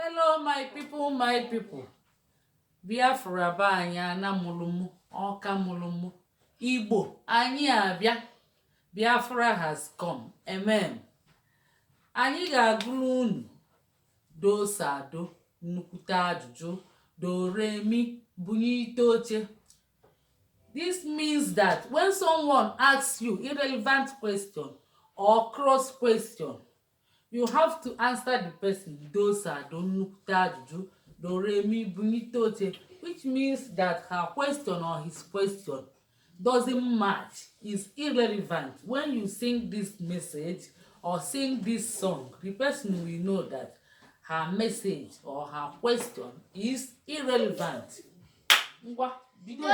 Hello, my people, my people. Biafra ba anyị anamulumu, ọkamulumu. Igbo, anyị abịa. Biafra has come. Amen. Anyị ga-agụrụ unu do sado, nnukwute ajụjụ, do re mi, bunye oche. This means that when someone asks you irrelevant question or cross question, you have to answer the person do sado, nnukwute ajụjụ, do re mi, bunye oche, which means that her question or his question doesn't match, is irrelevant. When you sing this message or sing this song, the person will know that her message or her question is irrelevant. Ngwa, bido.